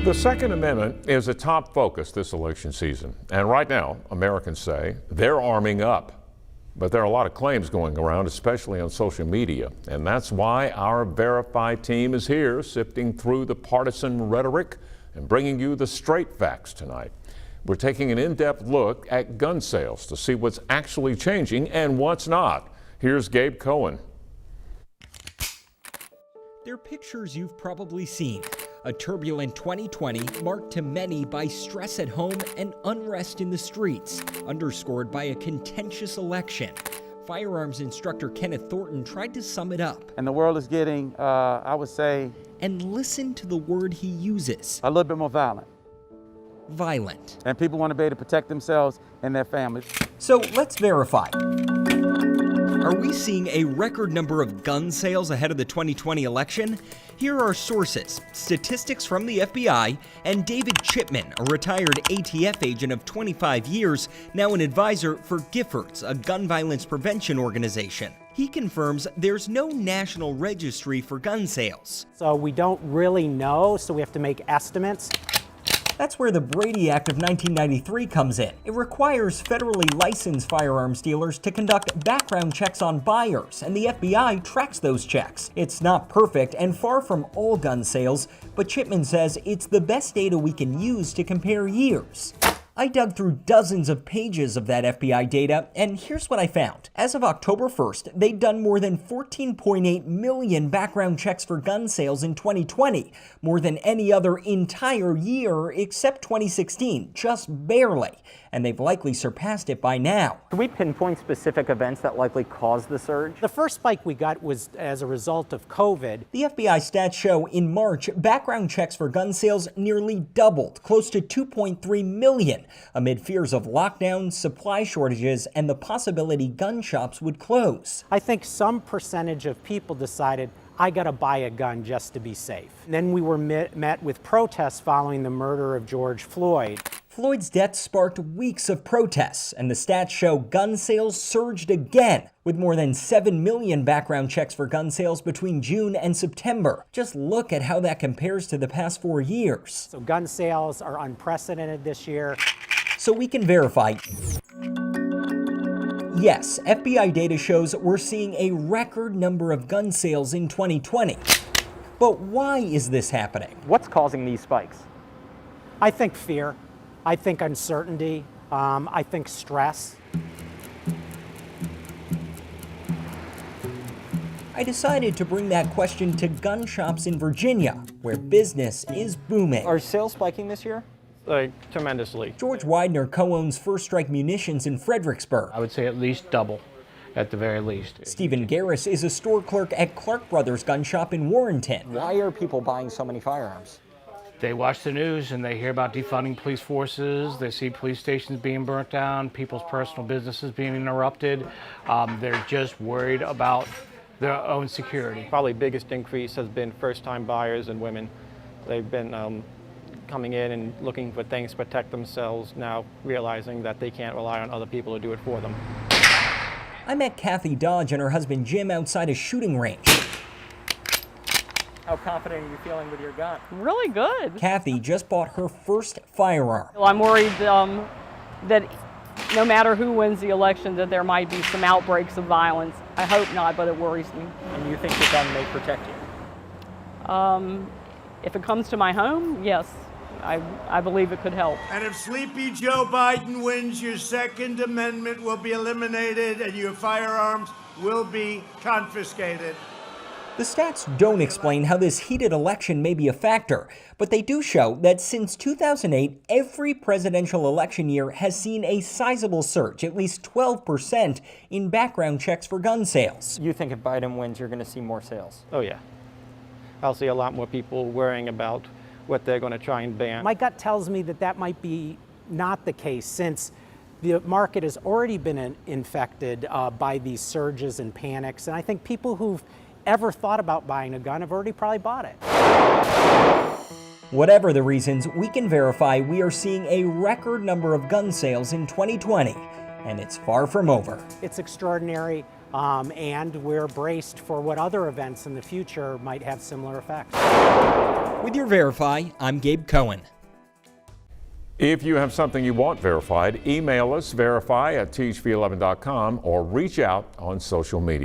The Second Amendment is a top focus this election season. And right now, Americans say they're arming up. But there are a lot of claims going around, especially on social media. And that's why our Verify team is here, sifting through the partisan rhetoric and bringing you the straight facts tonight. We're taking an in-depth look at gun sales to see what's actually changing and what's not. Here's Gabe Cohen. They're pictures you've probably seen. A turbulent 2020 marked to many by stress at home and unrest in the streets, underscored by a contentious election. Firearms instructor Kenneth Thornton tried to sum it up. And the world is getting, I would say... And listen to the word he uses. A little bit more violent. Violent. And people want to be able to protect themselves and their families. So let's verify. Are we seeing a record number of gun sales ahead of the 2020 election? Here are sources, statistics from the FBI, and David Chipman, a retired ATF agent of 25 years, now an advisor for Giffords, a gun violence prevention organization. He confirms there's no national registry for gun sales. So we don't really know, so we have to make estimates. That's where the Brady Act of 1993 comes in. It requires federally licensed firearms dealers to conduct background checks on buyers, and the FBI tracks those checks. It's not perfect and far from all gun sales, but Chipman says it's the best data we can use to compare years. I dug through dozens of pages of that FBI data, and here's what I found. As of October 1st, they'd done more than 14.8 million background checks for gun sales in 2020, more than any other entire year except 2016, just barely. And they've likely surpassed it by now. Can we pinpoint specific events that likely caused the surge? The first spike we got was as a result of COVID. The FBI stats show in March, background checks for gun sales nearly doubled, close to 2.3 million, amid fears of lockdowns, supply shortages, and the possibility gun shops would close. I think some percentage of people decided, I gotta buy a gun just to be safe. And then we were met with protests following the murder of George Floyd. Floyd's death sparked weeks of protests, and the stats show gun sales surged again, with more than 7 million background checks for gun sales between June and September. Just look at how that compares to the past 4 years. So gun sales are unprecedented this year. So we can verify. Yes, FBI data shows we're seeing a record number of gun sales in 2020. But why is this happening? What's causing these spikes? I think fear. I think uncertainty. I think stress. I decided to bring that question to gun shops in Virginia, where business is booming. Are sales spiking this year? Tremendously. George Widener co-owns First Strike Munitions in Fredericksburg. I would say at least double, at the very least. Stephen Garris is a store clerk at Clark Brothers Gun Shop in Warrenton. Why are people buying so many firearms? They watch the news and they hear about defunding police forces. They see police stations being burnt down, people's personal businesses being interrupted. They're just worried about their own security. Probably biggest increase has been first-time buyers and women. They've been coming in and looking for things to protect themselves, now realizing that they can't rely on other people to do it for them. I met Kathy Dodge and her husband Jim outside a shooting range. How confident are you feeling with your gun? Really good. Kathy just bought her first firearm. Well, I'm worried that no matter who wins the election, that there might be some outbreaks of violence. I hope not, but it worries me. And you think your gun may protect you? If it comes to my home, yes. I believe it could help. And if Sleepy Joe Biden wins, your Second Amendment will be eliminated and your firearms will be confiscated. The stats don't explain how this heated election may be a factor, but they do show that since 2008, every presidential election year has seen a sizable surge, at least 12%, in background checks for gun sales. You think if Biden wins, you're going to see more sales? Oh yeah. I'll see a lot more people worrying about what they're going to try and ban. My gut tells me that that might be not the case, since the market has already been infected by these surges and panics, and I think people who've ever thought about buying a gun have already probably bought it. Whatever the reasons, we can verify we are seeing a record number of gun sales in 2020. and it's far from over. It's extraordinary, and we're braced for what other events in the future might have similar effects. With your Verify, I'm Gabe Cohen. If you have something you want verified, email us verify@thv11.com or reach out on social media.